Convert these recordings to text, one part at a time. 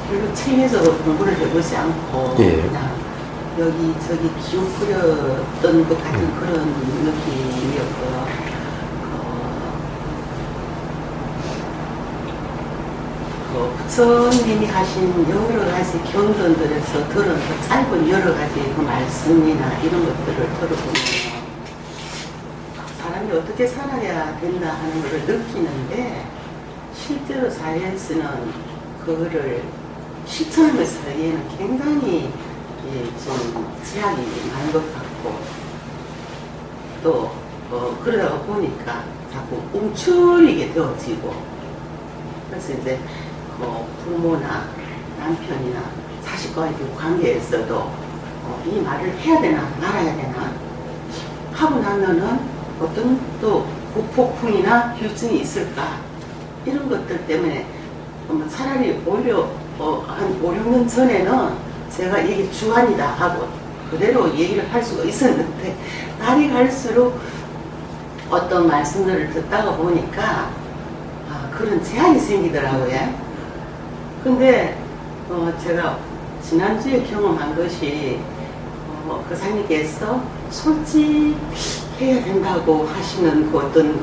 별로 책에서 공부를 해보지 않고 예. 그냥 여기저기 기웃거렸던 것 같은 그런 느낌이었고요. 부처님이 하신 여러 가지 경전들에서 들은 그 짧은 여러 가지 그 말씀이나 이런 것들을 들어보면 사람이 어떻게 살아야 된다 하는 것을 느끼는데 실제로 사이언스는 그거를 실천하면서 살기에는 굉장히 좀 제약이 많은 것 같고 또 그러다가 보니까 자꾸 움츠리게 되어지고 그래서 이제 부모나 남편이나 자식과의 관계에서도 이 말을 해야 되나 말아야 되나 하고 나면은 어떤 또 후폭풍이나 후유증이 있을까 이런 것들 때문에 차라리 오히려 한 5, 6년 전에는 제가 이게 주안이다 하고 그대로 얘기를 할 수가 있었는데 날이 갈수록 어떤 말씀들을 듣다가 보니까 그런 제한이 생기더라고요. 근데 제가 지난주에 경험한 것이 그 사장님께서 솔직해야 된다고 하시는 그 어떤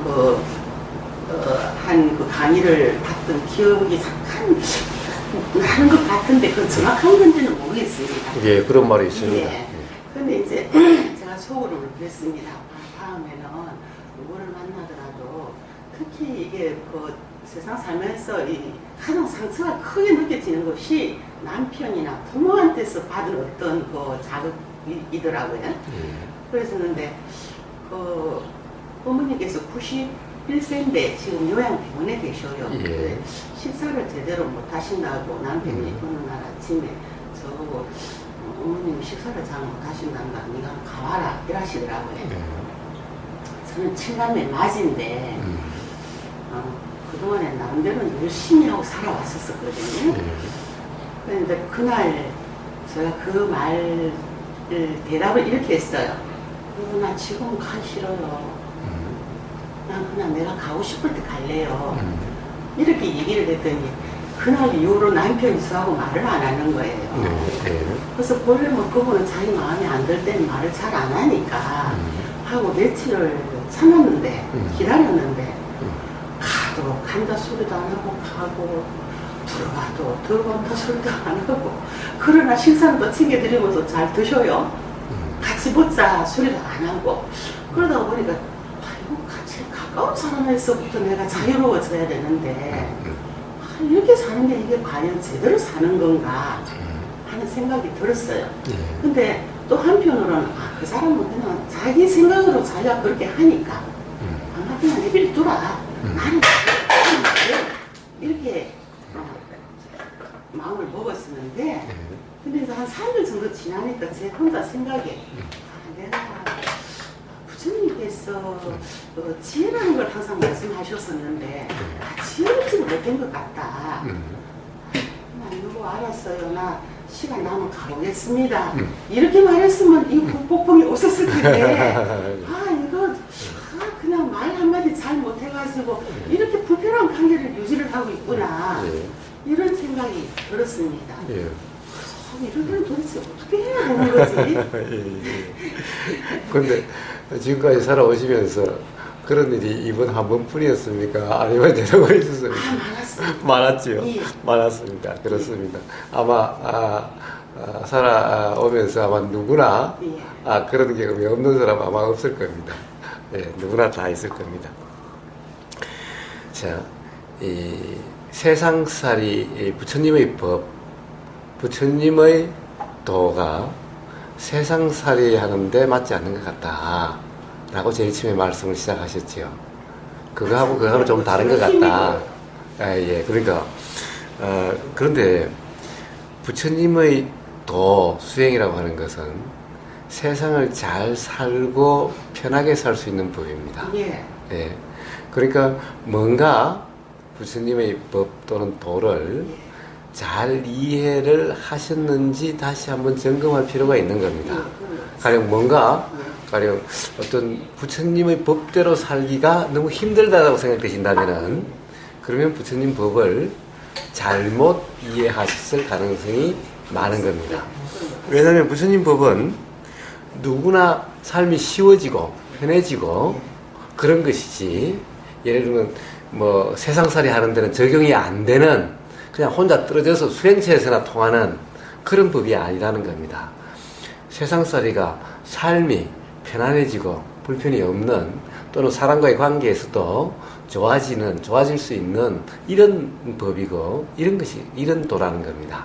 한 그 강의를 봤던 기억이 잠깐 나는 것 같은데 그건 정확한 건지는 모르겠습니다. 예, 그런 말이 있습니다. 예. 근데 이제 제가 속으로 그랬습니다. 다음에는 누구를 만나더라도 특히 이게 세상 살면서 가장 상처가 크게 느껴지는 것이 남편이나 부모한테서 받은 어떤 자극이더라고요. 그랬었는데 어머니께서 91세인데 지금 요양병원에 계셔요. 예. 식사를 제대로 못 하신다고 남편이 어느 날 아침에 저보고 어머님이 식사를 잘 못 하신단다. 네가 가와라 이러시더라고요. 저는 친감의 맞인데 그동안에 나름대로 열심히 하고 살아왔었거든요. 그런데 그날 제가 그 말 대답을 이렇게 했어요. 나 지금 가기 싫어요. 난 그냥 내가 가고 싶을 때 갈래요. 이렇게 얘기를 했더니 그날 이후로 남편이 저하고 말을 안 하는 거예요. 그래서 본래 그분은 자기 마음에 안 들 때는 말을 잘 안 하니까 하고 며칠을 참았는데 기다렸는데 가도 간다 소리도 안 하고 가고 들어가도 들어간다 소리도 안 하고 그러나 식사는 또 챙겨드리면서 잘 드셔요. 같이 먹자 소리도 안 하고 그러다 보니까 같이 가까운 사람에서부터 내가 자유로워져야 되는데 이렇게 사는 게 이게 과연 제대로 사는 건가 하는 생각이 들었어요. 근데 또 한편으로는 그 사람은 그냥 자기 생각으로 자기가 그렇게 하니까 아마 그냥 내버려두라. 나는 이렇게 마음을 먹었었는데 근데 이제 한 3일 정도 지나니까 제 혼자 생각에 내가 부처님께서 지혜라는 걸 항상 말씀하셨었는데 지혜를 못한 것 같다. 나 이거 알았어요. 나 시간 나면 가보겠습니다. 이렇게 말했으면 이 복봉이 없었을 텐데 이거 그냥 말 한마디 잘 못해가지고 이렇게 불편한 관계를 유지를 하고 있구나. 이런 생각이 들었습니다. 이러면 도대체 어떻게 해야 되는 거지? 근데 지금까지 살아오시면서 그런 일이 이번 한 번뿐이었습니까? 아니면 여러 번 있었습니까? 많았습니다. 많았죠. 예. 많았습니다. 그렇습니다. 아마 살아오면서 아마 누구나 그런 경험이 없는 사람 아마 없을 겁니다. 누구나 다 있을 겁니다. 자, 이 세상살이 부처님의 법, 부처님의 도가 세상살이 하는데 맞지 않는 것 같다 라고 제일 처음에 말씀을 시작하셨죠. 그거하고 좀 다른 것 같다. 그러니까 그런데 부처님의 도 수행이라고 하는 것은 세상을 잘 살고 편하게 살 수 있는 법입니다. 그러니까 뭔가 부처님의 법 또는 도를 잘 이해를 하셨는지 다시 한번 점검할 필요가 있는 겁니다. 가령 어떤 부처님의 법대로 살기가 너무 힘들다고 생각되신다면은 그러면 부처님 법을 잘못 이해하셨을 가능성이 많은 겁니다. 왜냐하면 부처님 법은 누구나 삶이 쉬워지고 편해지고 그런 것이지, 예를 들면 뭐 세상살이 하는 데는 적용이 안 되는, 그냥 혼자 떨어져서 수행체에서나 통하는 그런 법이 아니라는 겁니다. 세상살이가 삶이 편안해지고 불편이 없는, 또는 사람과의 관계에서도 좋아질 수 있는 이런 법이고, 이런 것이, 이런 도라는 겁니다.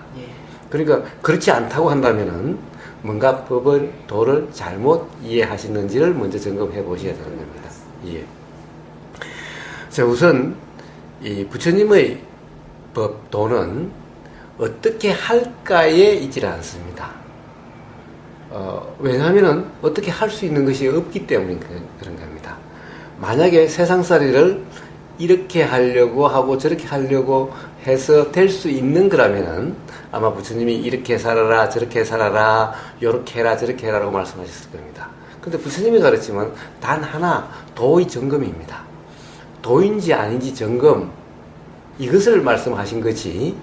그러니까 그렇지 않다고 한다면은 뭔가 도를 잘못 이해하시는지를 먼저 점검해 보셔야 되는 겁니다. 예. 자, 우선 이 부처님의 도는 어떻게 할까에 있지 않습니다. 왜냐하면은 어떻게 할 수 있는 것이 없기 때문에 그런 겁니다. 만약에 세상살이를 이렇게 하려고 하고 저렇게 하려고 해서 될 수 있는 거라면은 아마 부처님이 이렇게 살아라, 저렇게 살아라, 요렇게 해라, 저렇게 해라라고 말씀하셨을 겁니다. 근데 부처님이 가르치면 단 하나, 도의 점검입니다. 도인지 아닌지 점검, 이것을 말씀하신 거지,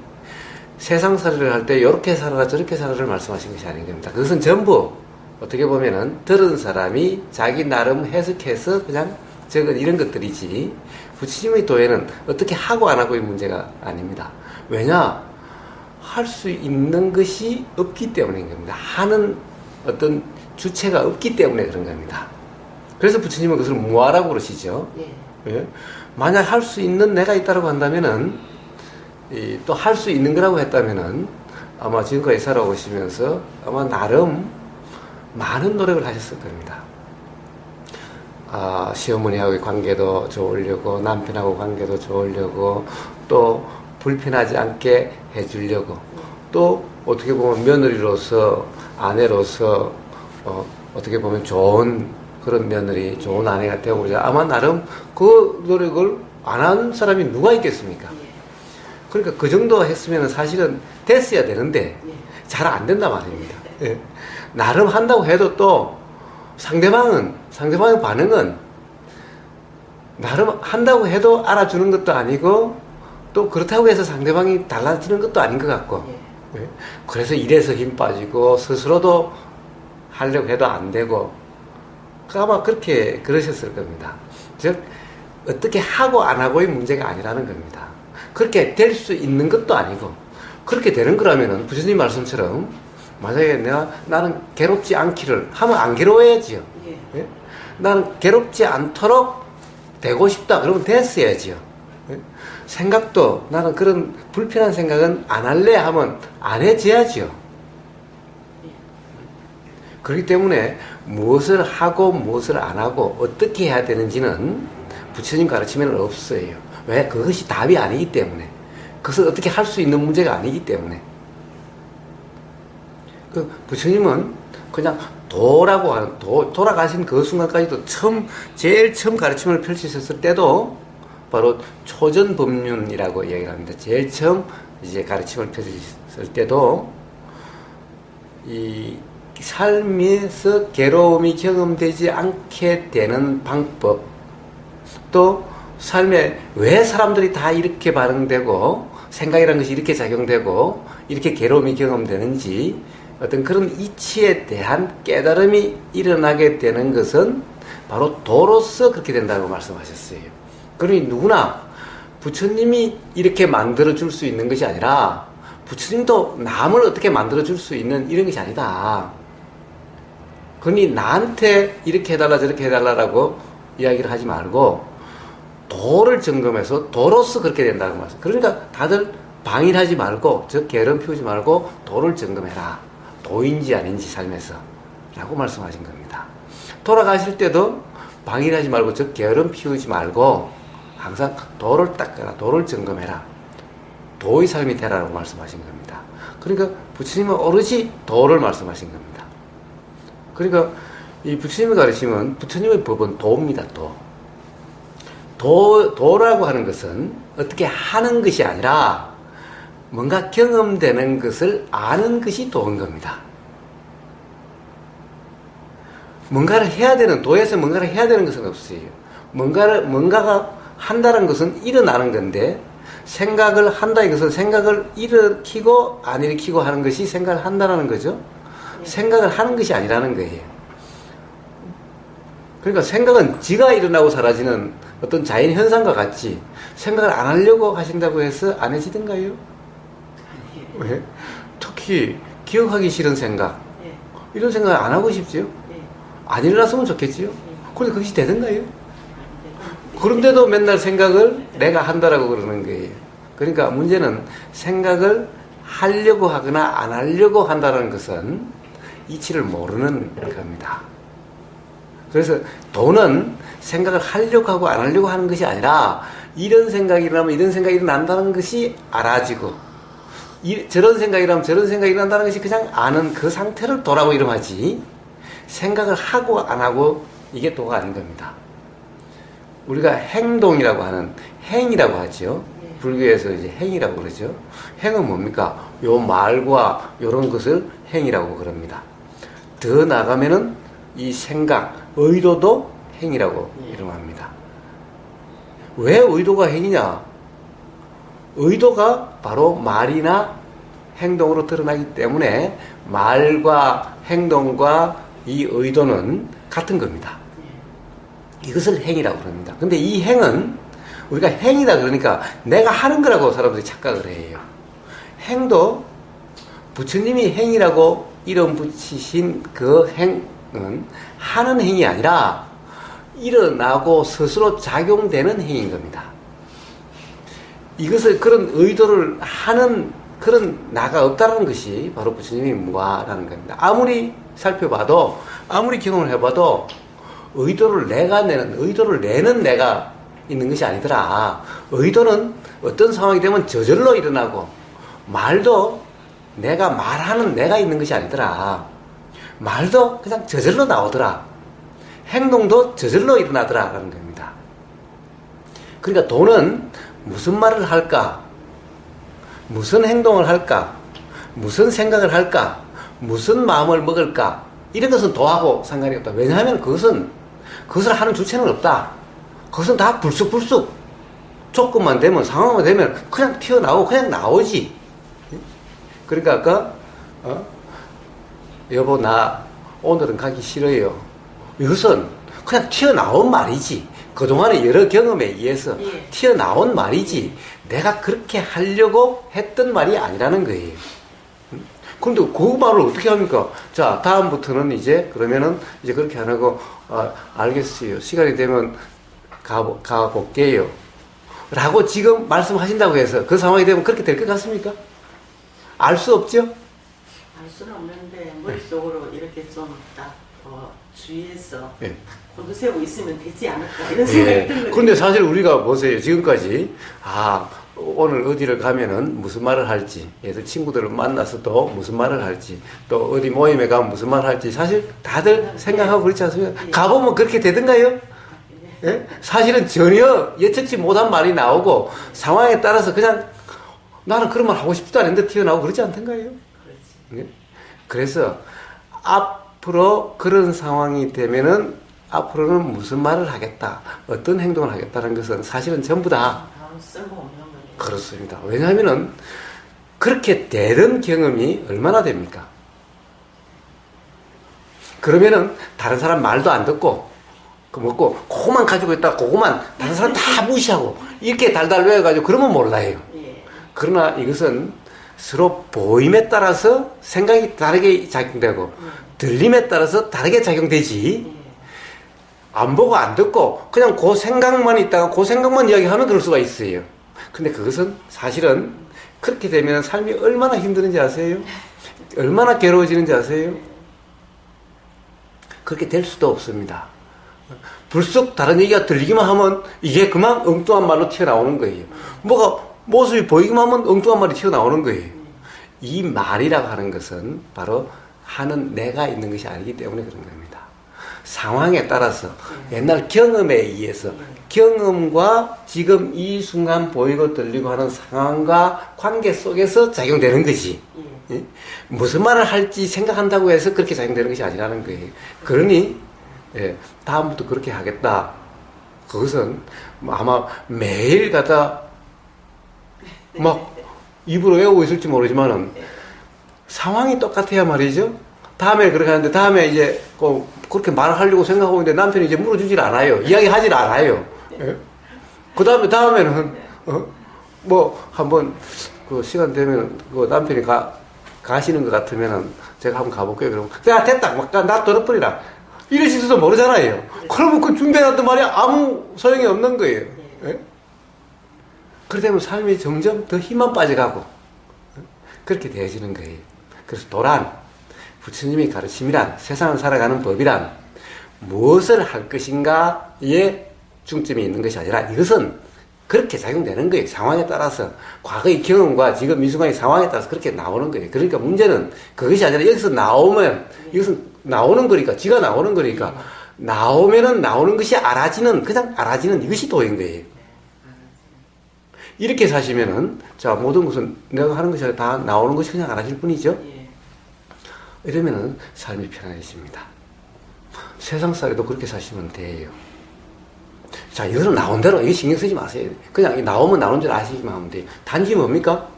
세상살이를 할 때 이렇게 살아라 저렇게 살아라를 말씀하신 것이 아닌 겁니다. 그것은 전부 어떻게 보면은 들은 사람이 자기 나름 해석해서 그냥 적은 이런 것들이지, 부처님의 도에는 어떻게 하고 안 하고의 문제가 아닙니다. 왜냐? 할 수 있는 것이 없기 때문인 겁니다. 하는 어떤 주체가 없기 때문에 그런 겁니다. 그래서 부처님은 그것을 무아라고 그러시죠. 예? 만약 할 수 있는 내가 있다고 한다면은, 또 할 수 있는 거라고 했다면은 아마 지금까지 살아오시면서 아마 나름 많은 노력을 하셨을 겁니다. 시어머니하고의 관계도 좋으려고, 남편하고 관계도 좋으려고, 또 불편하지 않게 해주려고, 또 어떻게 보면 며느리로서, 아내로서 어떻게 보면 좋은 그런 며느리, 좋은 아내가 되고자 아마 나름 그 노력을 안 한 사람이 누가 있겠습니까? 그러니까 그 정도 했으면 사실은 됐어야 되는데 잘 안 된단 말입니다. 예. 나름 한다고 해도 또 상대방의 반응은 나름 한다고 해도 알아주는 것도 아니고, 또 그렇다고 해서 상대방이 달라지는 것도 아닌 것 같고, 예. 그래서 일에서 힘 빠지고 스스로도 하려고 해도 안 되고, 아마 그러셨을 겁니다. 즉 어떻게 하고 안 하고의 문제가 아니라는 겁니다. 그렇게 될 수 있는 것도 아니고, 그렇게 되는 거라면은 부처님 말씀처럼 만약에 나는 괴롭지 않기를 하면 안 괴로워야지요. 예? 나는 괴롭지 않도록 되고 싶다 그러면 됐어야지요. 예? 생각도 나는 그런 불편한 생각은 안 할래 하면 안 해줘야지요. 그렇기 때문에 무엇을 하고 무엇을 안 하고 어떻게 해야 되는지는 부처님 가르치면 없어요. 왜? 그것이 답이 아니기 때문에. 그것을 어떻게 할 수 있는 문제가 아니기 때문에. 부처님은 그냥 도라고 하는, 돌아가신 그 순간까지도 제일 처음 가르침을 펼치셨을 때도 바로 초전법륜이라고 이야기를 합니다. 제일 처음 이제 가르침을 펼치셨을 때도 이 삶에서 괴로움이 경험되지 않게 되는 방법, 또 삶에 왜 사람들이 다 이렇게 반응되고 생각이라는 것이 이렇게 작용되고 이렇게 괴로움이 경험되는지 어떤 그런 이치에 대한 깨달음이 일어나게 되는 것은 바로 도로서 그렇게 된다고 말씀하셨어요. 그러니 누구나 부처님이 이렇게 만들어줄 수 있는 것이 아니라 부처님도 남을 어떻게 만들어줄 수 있는 이런 것이 아니다. 그러니 나한테 이렇게 해달라 저렇게 해달라라고 이야기를 하지 말고 도를 점검해서 도로서 그렇게 된다는 말씀. 그러니까 다들 방일하지 말고, 즉 게으름 피우지 말고 도를 점검해라. 도인지 아닌지 삶에서 라고 말씀하신 겁니다. 돌아가실 때도 방일하지 말고, 즉 게으름 피우지 말고 항상 도를 닦아라. 도를 점검해라. 도의 삶이 되라고 말씀하신 겁니다. 그러니까 부처님은 오롯이 도를 말씀하신 겁니다. 그러니까 이 부처님이 가르치면 부처님의 법은 도입니다. 도라고 하는 것은 어떻게 하는 것이 아니라 뭔가 경험되는 것을 아는 것이 도인 겁니다. 뭔가를 해야 되는, 도에서 뭔가를 해야 되는 것은 없어요. 뭔가가 한다는 것은 일어나는 건데, 생각을 한다 이것은 생각을 일으키고 안 일으키고 하는 것이 생각을 한다는 거죠. 생각을 하는 것이 아니라는 거예요. 그러니까 생각은 지가 일어나고 사라지는 어떤 자연 현상과 같이 생각을 안 하려고 하신다고 해서 안 해지던가요? 왜? 특히 기억하기 싫은 생각, 이런 생각 안 하고 싶지요? 안 일어났으면 좋겠지요? 그런데 그것이 되던가요? 그런데도 맨날 생각을 내가 한다라고 그러는 거예요. 그러니까 문제는 생각을 하려고 하거나 안 하려고 한다는 것은 이치를 모르는 겁니다. 그래서 도는 생각을 하려고 하고 안 하려고 하는 것이 아니라 이런 생각이 일어나면 이런 생각이 일어난다는 것이 알아지고 저런 생각이 일어나면 저런 생각이 일어난다는 것이 그냥 아는 그 상태를 도라고 이름하지 생각을 하고 안 하고 이게 도가 아닌 겁니다. 우리가 행동이라고 하는 행이라고 하죠. 불교에서 이제 행이라고 그러죠. 행은 뭡니까? 요 말과 요런 것을 행이라고 그럽니다. 더 나가면은 이 생각, 의도도 행이라고 이름합니다. 왜 의도가 행이냐? 의도가 바로 말이나 행동으로 드러나기 때문에 말과 행동과 이 의도는 같은 겁니다. 이것을 행이라고 그럽니다. 근데 이 행은 우리가 행이다 그러니까 내가 하는 거라고 사람들이 착각을 해요. 행도 부처님이 행이라고 이름 붙이신 그 행은 하는 행이 아니라 일어나고 스스로 작용되는 행인 겁니다. 이것을 그런 의도를 하는 그런 나가 없다는 것이 바로 부처님이 무아라는 겁니다. 아무리 살펴봐도 아무리 경험을 해봐도 의도를 내는 내가 있는 것이 아니더라. 의도는 어떤 상황이 되면 저절로 일어나고 말도 내가 말하는 내가 있는 것이 아니더라. 말도 그냥 저절로 나오더라. 행동도 저절로 일어나더라 라는 겁니다. 그러니까 도는 무슨 말을 할까? 무슨 행동을 할까? 무슨 생각을 할까? 무슨 마음을 먹을까? 이런 것은 도하고 상관이 없다. 왜냐하면 그것을 하는 주체는 없다. 그것은 다 불쑥불쑥 조건만 되면 상황만 되면 그냥 튀어나오고 그냥 나오지. 그러니까 아까 여보 나 오늘은 가기 싫어요. 이것은 그냥 튀어나온 말이지. 그동안의 여러 경험에 의해서 튀어나온 말이지 내가 그렇게 하려고 했던 말이 아니라는 거예요. 그런데 그 말을 어떻게 합니까? 자, 다음부터는 이제 그러면은 이제 그렇게 안 하고 알겠어요. 시간이 되면 가볼게요. 라고 지금 말씀하신다고 해서 그 상황이 되면 그렇게 될 것 같습니까? 알 수 없죠? 알 수는 없는데 머릿속으로 이렇게 좀 딱 주의해서 고두세우고 있으면 되지 않을까 이런 생각이 들거든요. 그런데 사실 우리가 보세요. 지금까지 오늘 어디를 가면은 무슨 말을 할지, 예를 친구들을 만나서도 무슨 말을 할지, 또 어디 모임에 가면 무슨 말을 할지 사실 다들 생각하고 그렇지 않습니까? 가보면 그렇게 되던가요? 예? 사실은 전혀 예측치 못한 말이 나오고 상황에 따라서 그냥 나는 그런 말 하고 싶지도 않은데 튀어나오고 그렇지 않던가요? 예? 그래서 앞으로 그런 상황이 되면은 앞으로는 무슨 말을 하겠다, 어떤 행동을 하겠다는 것은 사실은 전부 다 그렇습니다. 왜냐하면은 그렇게 되는 경험이 얼마나 됩니까? 그러면은 다른 사람 말도 안 듣고 그 먹고 그거만 가지고 있다가 그거만 다른 사람 다 무시하고 이렇게 달달 외워가지고 그러면 몰라요. 그러나 이것은 서로 보임에 따라서 생각이 다르게 작용되고 들림에 따라서 다르게 작용되지 안 보고 안 듣고 그냥 그 생각만 있다가 그 생각만 이야기하면 그럴 수가 있어요. 근데 그것은 사실은 그렇게 되면 삶이 얼마나 힘드는지 아세요? 얼마나 괴로워지는지 아세요? 그렇게 될 수도 없습니다. 불쑥 다른 얘기가 들리기만 하면 이게 그만 엉뚱한 말로 튀어나오는 거예요. 뭐가 모습이 보이기만 하면 엉뚱한 말이 튀어나오는 거예요. 이 말이라고 하는 것은 바로 하는 내가 있는 것이 아니기 때문에 그런 겁니다. 상황에 따라서 옛날 경험에 의해서 경험과 지금 이 순간 보이고 들리고 하는 상황과 관계 속에서 작용되는 것이 무슨 말을 할지 생각한다고 해서 그렇게 작용되는 것이 아니라는 거예요. 그러니 다음부터 그렇게 하겠다. 그것은 아마 매일 가다 막 입으로 외우고 있을지 모르지만은 상황이 똑같아야 말이죠. 다음에 그렇게 하는데 다음에 이제 그렇게 말하려고 생각하고 있는데 남편이 이제 물어주질 않아요. 이야기하질 않아요. 예? 그 다음에는 뭐 한번 그 시간 되면 그 남편이 가시는 것 같으면은 제가 한번 가볼게요. 그러면 내가 됐다. 막 나 떨어버리라. 이러실지도 모르잖아요. 그러면 그 준비해놨던 말이 아무 소용이 없는 거예요. 예? 그러다 보면 삶이 점점 더 힘만 빠져가고 그렇게 되어지는 거예요. 그래서 도란, 부처님의 가르침이란, 세상을 살아가는 법이란 무엇을 할 것인가에 중점이 있는 것이 아니라 이것은 그렇게 작용되는 거예요. 상황에 따라서. 과거의 경험과 지금 이 순간의 상황에 따라서 그렇게 나오는 거예요. 그러니까 문제는 그것이 아니라 여기서 나오면 이것은 나오는 거니까, 지가 나오는 거니까 나오면은 나오는 것이 알아지는, 그냥 알아지는 이것이 도인 거예요. 이렇게 사시면은, 자, 모든 것은 내가 하는 것이 다 나오는 것이 그냥 알아질 뿐이죠. 이러면은 삶이 편안해집니다. 세상 살이도 그렇게 사시면 돼요. 자, 이거는 나온 대로, 이거 신경 쓰지 마세요. 그냥 나오면 나오는 줄 아시기만 하면 돼요. 단지 뭡니까?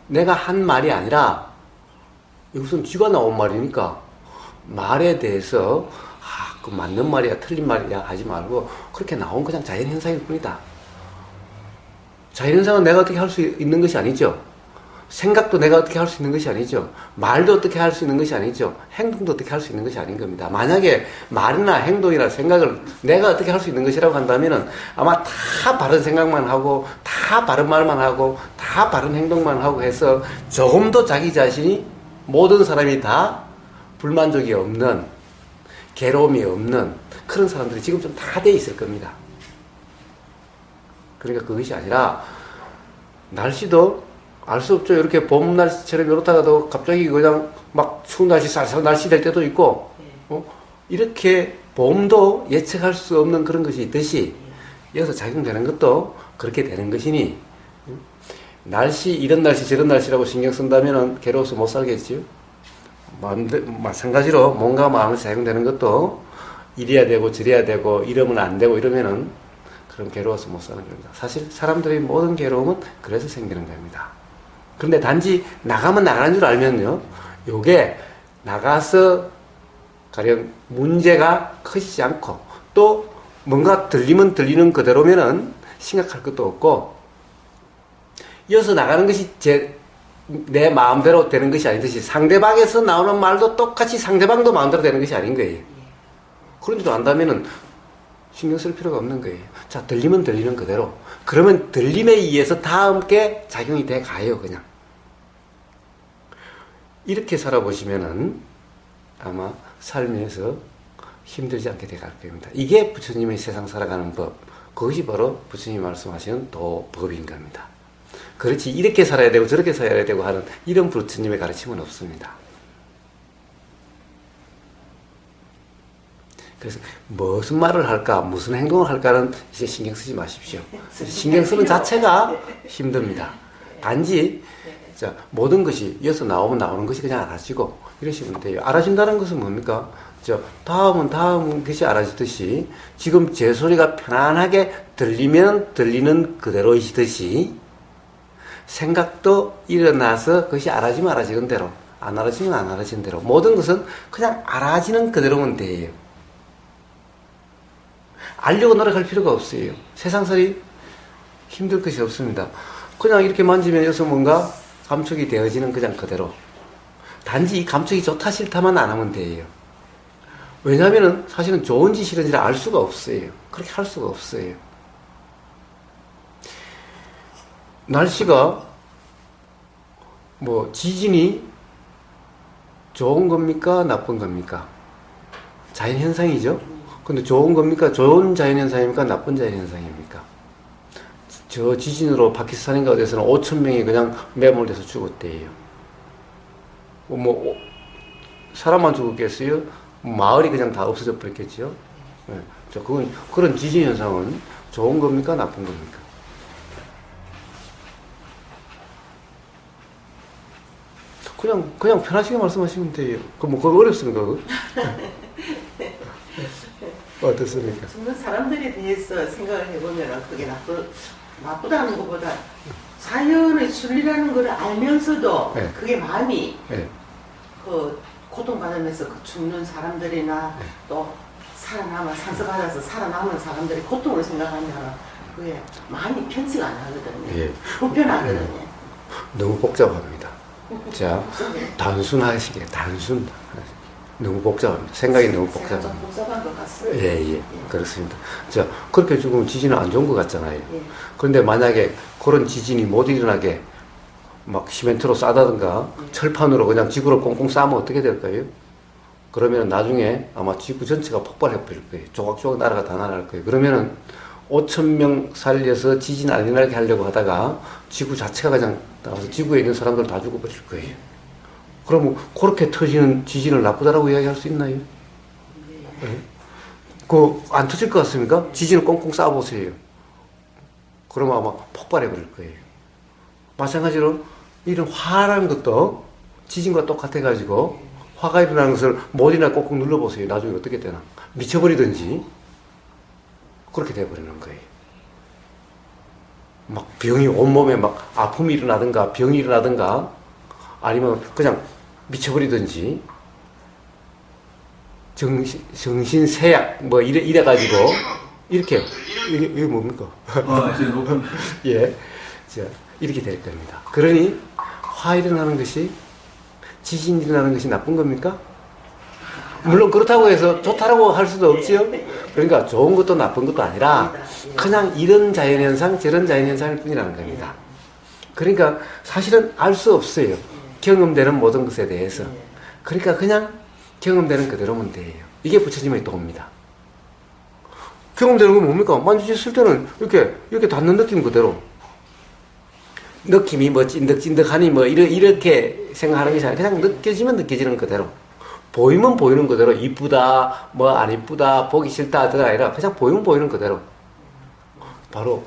내가 한 말이 아니라, 이것은 쥐가 나온 말이니까, 말에 대해서, 그 맞는 말이야, 틀린 말이야 하지 말고, 그렇게 나온 그냥 자연현상일 뿐이다. 자연현상은 내가 어떻게 할 수 있는 것이 아니죠. 생각도 내가 어떻게 할 수 있는 것이 아니죠. 말도 어떻게 할 수 있는 것이 아니죠. 행동도 어떻게 할 수 있는 것이 아닌 겁니다. 만약에 말이나 행동이나 생각을 내가 어떻게 할 수 있는 것이라고 한다면은 아마 다 바른 생각만 하고 다 바른 말만 하고 다 바른 행동만 하고 해서 조금도 자기 자신이 모든 사람이 다 불만족이 없는 괴로움이 없는 그런 사람들이 지금 좀 다 돼 있을 겁니다. 그러니까 그것이 아니라 날씨도 알 수 없죠. 이렇게 봄 날씨처럼 이렇다가도 갑자기 그냥 막 추운 날씨, 쌀쌀한 날씨 될 때도 있고, 이렇게 봄도 예측할 수 없는 그런 것이 있듯이, 여기서 작용되는 것도 그렇게 되는 것이니, 날씨, 이런 날씨, 저런 날씨라고 신경 쓴다면 괴로워서 못 살겠지요. 마찬가지로 뭔가 마음에서 작용되는 것도 이래야 되고 저래야 되고 이러면 안 되고 이러면은 그럼 괴로워서 못 사는 겁니다. 사실 사람들의 모든 괴로움은 그래서 생기는 겁니다. 그런데 단지 나가면 나가는 줄 알면요, 요게 나가서 가령 문제가 커지지 않고 또 뭔가 들리면 들리는 그대로면은 심각할 것도 없고, 이어서 나가는 것이 내 마음대로 되는 것이 아니듯이 상대방에서 나오는 말도 똑같이 상대방도 마음대로 되는 것이 아닌 거예요. 그런 줄 안다면은 신경 쓸 필요가 없는 거예요. 자, 들리면 들리는 그대로. 그러면 들림에 의해서 다 함께 작용이 돼 가요, 그냥. 이렇게 살아보시면은 아마 삶에서 힘들지 않게 돼 갈 겁니다. 이게 부처님의 세상 살아가는 법. 그것이 바로 부처님이 말씀하시는 도법인 겁니다. 그렇지, 이렇게 살아야 되고 저렇게 살아야 되고 하는 이런 부처님의 가르침은 없습니다. 그래서 무슨 말을 할까, 무슨 행동을 할까는 이제 신경 쓰지 마십시오. 신경 쓰는 자체가 힘듭니다. 단지 자, 모든 것이 이어서 나오면 나오는 것이 그냥 알아지고 이러시면 돼요. 알아진다는 것은 뭡니까? 다음은 다음 것이 알아지듯이 지금 제 소리가 편안하게 들리면 들리는 그대로이시듯이 생각도 일어나서 그것이 알아지면 알아지는 대로, 안 알아지면 안 알아지는 대로, 모든 것은 그냥 알아지는 그대로면 돼요. 알려고 노력할 필요가 없어요. 세상살이 힘들 것이 없습니다. 그냥 이렇게 만지면 여기서 뭔가 감촉이 되어지는 그냥 그대로. 단지 이 감촉이 좋다 싫다만 안 하면 돼요. 왜냐하면 사실은 좋은지 싫은지를 알 수가 없어요. 그렇게 할 수가 없어요. 날씨가 지진이 좋은 겁니까 나쁜 겁니까? 자연현상이죠. 근데 좋은 겁니까? 좋은 자연현상입니까? 나쁜 자연현상입니까? 저 지진으로 파키스탄인가 어디서는 5,000명이 그냥 매몰돼서 죽었대요. 사람만 죽었겠어요? 마을이 그냥 다 없어져 버렸겠죠? 네. 그런 지진 현상은 좋은 겁니까? 나쁜 겁니까? 그냥 편하시게 말씀하시면 돼요. 그거 어렵습니까? 어떻습니까? 죽는 사람들에 대해서 생각을 해보면 그게 나쁘다는 것보다 자연의 순리라는 걸 알면서도 네. 그게 마음이 예. 그 고통받으면서 그 죽는 사람들이나 또 상처받아서 살아남은 사람들의 고통을 생각하면 그게 마음이 편치가 안 하거든요. 예. 불편하거든요. 너무 복잡합니다. 자, 단순하시게, 단순. 너무 복잡합니다. 생각이 너무 제가 좀 복잡합니다. 복잡한 것 같습니다. 예, 예. 그렇습니다. 자, 그렇게 죽으면 지진은 안 좋은 것 같잖아요. 예. 그런데 만약에 그런 지진이 못 일어나게 막 시멘트로 싸다든가 철판으로 그냥 지구를 꽁꽁 싸면 어떻게 될까요? 그러면 나중에 아마 지구 전체가 폭발해 버릴 거예요. 조각조각 나라가 다 날아갈 거예요. 그러면은 5천 명 살려서 지진 안 일어나게 하려고 하다가 지구 자체가 그냥 나와서 지구에 있는 사람들 다 죽어버릴 거예요. 그러면 그렇게 터지는 지진을 나쁘다라고 이야기할 수 있나요? 네. 안 터질 것 같습니까? 지진을 꽁꽁 싸보세요. 그러면 아마 폭발해 버릴 거예요. 마찬가지로 이런 화라는 것도 지진과 똑같아가지고 화가 일어나는 것을 못이나 꽁꽁 눌러보세요. 나중에 어떻게 되나. 미쳐버리든지 그렇게 돼버리는 거예요. 막 병이 온몸에 막 아픔이 일어나든가 병이 일어나든가 아니면 그냥 미쳐버리든지 정신세약 뭐 이래가지고 이렇게 이게 뭡니까? 예, 자 이렇게 될 겁니다. 그러니 화 일어나는 것이 지진 일어나는 것이 나쁜 겁니까? 물론 그렇다고 해서 좋다라고 할 수도 없지요. 그러니까 좋은 것도 나쁜 것도 아니라 그냥 이런 자연현상 저런 자연현상일 뿐이라는 겁니다. 그러니까 사실은 알 수 없어요. 경험되는 모든 것에 대해서. 그러니까 그냥 경험되는 그대로면 돼요. 이게 부처님의 도입니다. 경험되는 건 뭡니까? 만지셨을 때는 이렇게 닿는 느낌 그대로. 느낌이 뭐 찐득찐득하니 뭐 이렇게 생각하는 것이 아니라 그냥 느껴지면 느껴지는 그대로. 보이면 보이는 그대로. 이쁘다, 뭐 안 이쁘다, 보기 싫다 하더가 아니라 그냥 보이면 보이는 그대로. 바로.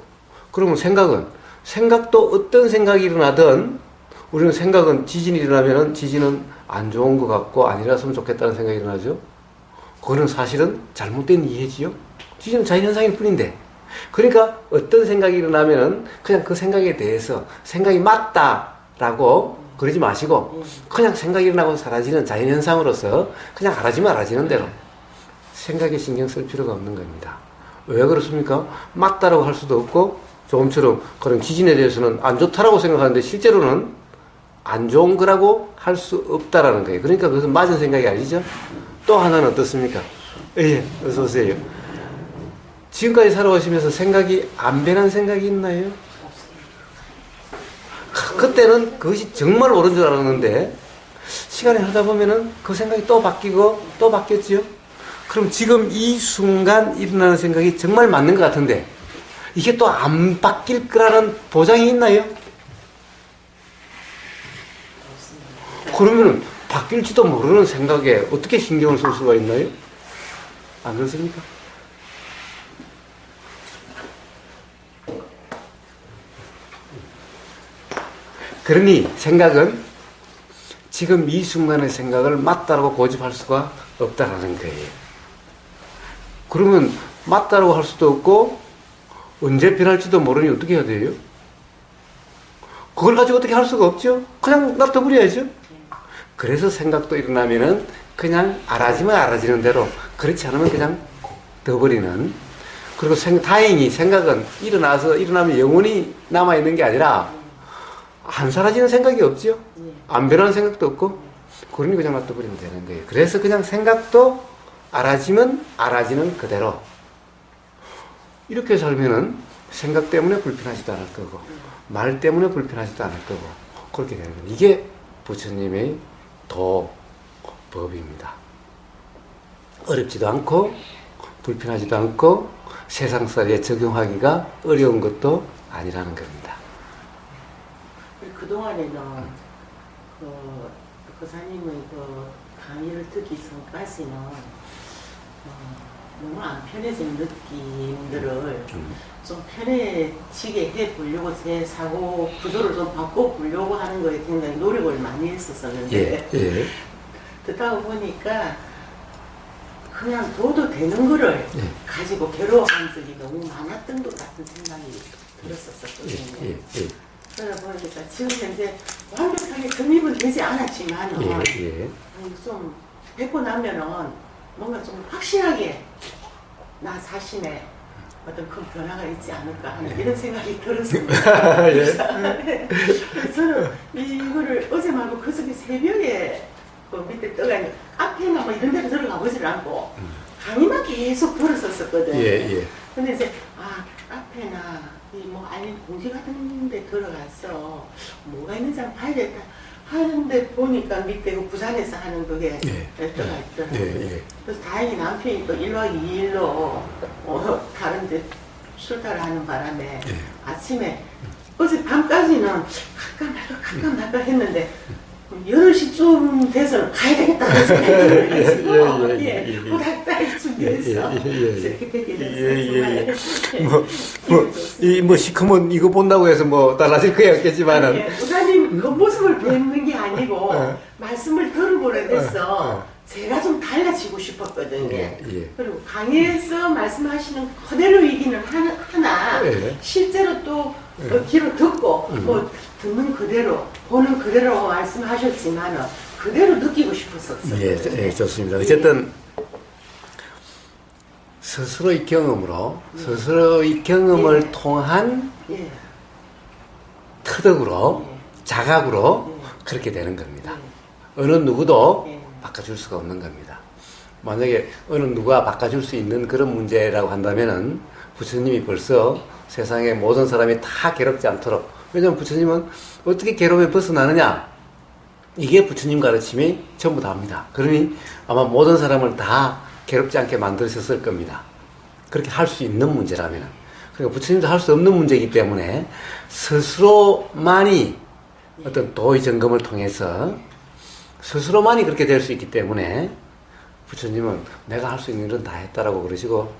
그러면 생각도 어떤 생각이 일어나든 우리는 생각은 지진이 일어나면은 지진은 안 좋은 것 같고 안 일어났으면 좋겠다는 생각이 일어나죠. 그거는 사실은 잘못된 이해지요. 지진은 자연현상일 뿐인데. 그러니까 어떤 생각이 일어나면은 그냥 그 생각에 대해서 생각이 맞다라고 그러지 마시고 그냥 생각이 일어나고 사라지는 자연현상으로서 그냥 알아지는 대로 생각에 신경 쓸 필요가 없는 겁니다. 왜 그렇습니까? 맞다라고 할 수도 없고 조금처럼 그런 지진에 대해서는 안 좋다라고 생각하는데 실제로는 안 좋은 거라고 할 수 없다라는 거예요. 그러니까 그것은 맞은 생각이 아니죠. 또 하나는 어떻습니까? 예, 어서 오세요. 지금까지 살아오시면서 생각이 안 변한 생각이 있나요? 그때는 그것이 정말 옳은 줄 알았는데 시간이 흐르다 보면은 그 생각이 또 바뀌고 또 바뀌었지요. 그럼 지금 이 순간 일어나는 생각이 정말 맞는 것 같은데 이게 또 안 바뀔 거라는 보장이 있나요? 그러면은 바뀔지도 모르는 생각에 어떻게 신경을 쓸 수가 있나요? 안 그렇습니까? 그러니 생각은 지금 이 순간의 생각을 맞다라고 고집할 수가 없다라는 거예요. 그러면 맞다라고 할 수도 없고 언제 변할지도 모르니 어떻게 해야 돼요? 그걸 가지고 어떻게 할 수가 없죠? 그냥 놔둬버려야죠. 그래서 생각도 일어나면은 그냥 알아지면 알아지는 대로 그렇지 않으면 그냥 둬버리는. 그리고 다행히 생각은 일어나면 영원히 남아있는 게 아니라 안 사라지는 생각이 없죠. 안 변하는 생각도 없고 그러니 그냥 놔둬버리면 되는 거예요. 그래서 그냥 생각도 알아지면 알아지는 그대로 이렇게 살면은 생각 때문에 불편하지도 않을 거고 말 때문에 불편하지도 않을 거고 그렇게 되는 거예요. 이게 부처님의 도법입니다. 어렵지도 않고 불편하지도 않고 세상살이에 적용하기가 어려운 것도 아니라는 겁니다. 그동안에는 교사님의 강의를 듣기 전까지는 너무 안 편해진 느낌들을 좀 편해지게 해보려고 제 사고 구조를 좀 바꿔보려고 하는 거에 굉장히 노력을 많이 했었었는데 듣다 보니까 그냥 둬도 되는 거를 가지고 괴로워한 적이 너무 많았던 것 같은 생각이 들었었거든요. 보니까 지금 현재 완벽하게 금입은 되지 않았지만은 예. 좀 뵙고 나면은 뭔가 좀 확실하게 나 자신의 어떤 큰 변화가 있지 않을까 하는 이런 생각이 들었습니다. 그래서 저는 이거를 어제 말고 그저께 새벽에 그 밑에 떠가 있는 카페나 뭐 이런 데로 들어가 보질 않고 강의만 계속 들었었거든요. 근데 이제 카페나 뭐 알림 공지 같은 데 들어가서 뭐가 있는지 한번 봐야겠다 하는데 보니까 밑에 그 부산에서 하는 그게 떠가 있더라고요. 그래서 다행히 남편이 또 1박 2일로 다른 데 출타를 하는 바람에 아침에 어제 밤까지는 갈까 말까 했는데 8시쯤 돼서는 가야 되겠다 하는 생각이 들어요. 호닥다리 준비해서 이렇게 되게 됐어요. 뭐 시커먼 이거 본다고 해서 뭐 달라질 거야 없겠지만은. 부사님 그 모습을 뵙는 게 아니고 말씀을 들어보려 해서 제가 좀 달라지고 싶었거든요. 그리고 강의에서 말씀하시는 그대로이기는 하나 실제로 또 귀로 듣고 뭐 듣는 그대로 보는 그대로 말씀하셨지만은 그대로 느끼고 싶었었어요. 좋습니다. 어쨌든 스스로의 경험으로 스스로의 경험을 통한 터득으로 자각으로 그렇게 되는 겁니다. 어느 누구도 바꿔줄 수가 없는 겁니다. 만약에 어느 누가 바꿔줄 수 있는 그런 문제라고 한다면은 부처님이 벌써 세상의 모든 사람이 다 괴롭지 않도록, 왜냐하면 부처님은 어떻게 괴롭에 벗어나느냐, 이게 부처님 가르침이 전부 다입니다. 그러니 아마 모든 사람을 다 괴롭지 않게 만드셨을 겁니다. 그렇게 할 수 있는 문제라면. 그러니까 부처님도 할 수 없는 문제이기 때문에 스스로만이 어떤 도의 점검을 통해서 스스로만이 그렇게 될 수 있기 때문에 부처님은 내가 할 수 있는 일은 다 했다라고 그러시고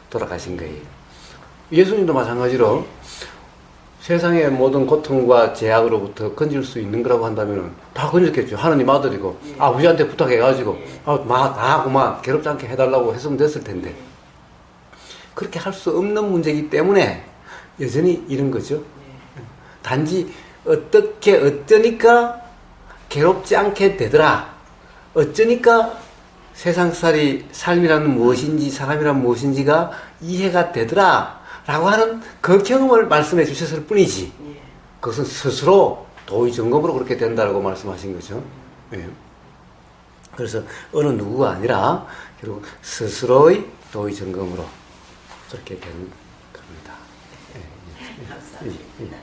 돌아가신 거예요. 예수님도 마찬가지로 세상의 모든 고통과 제약으로부터 건질 수 있는 거라고 한다면 다 건졌겠죠. 하느님 아들이고 아버지한테 부탁해가지고 다 그만 괴롭지 않게 해달라고 했으면 됐을 텐데 그렇게 할 수 없는 문제이기 때문에 여전히 이런 거죠. 단지 어쩌니까 괴롭지 않게 되더라, 어쩌니까 세상살이 삶이란 무엇인지 사람이란 무엇인지가 이해가 되더라 라고 하는 그 경험을 말씀해 주셨을 뿐이지 그것은 스스로 도의 점검으로 그렇게 된다고 말씀하신 거죠. 그래서 어느 누구가 아니라 결국 스스로의 도의 점검으로 그렇게 되는 겁니다. 감사합니다.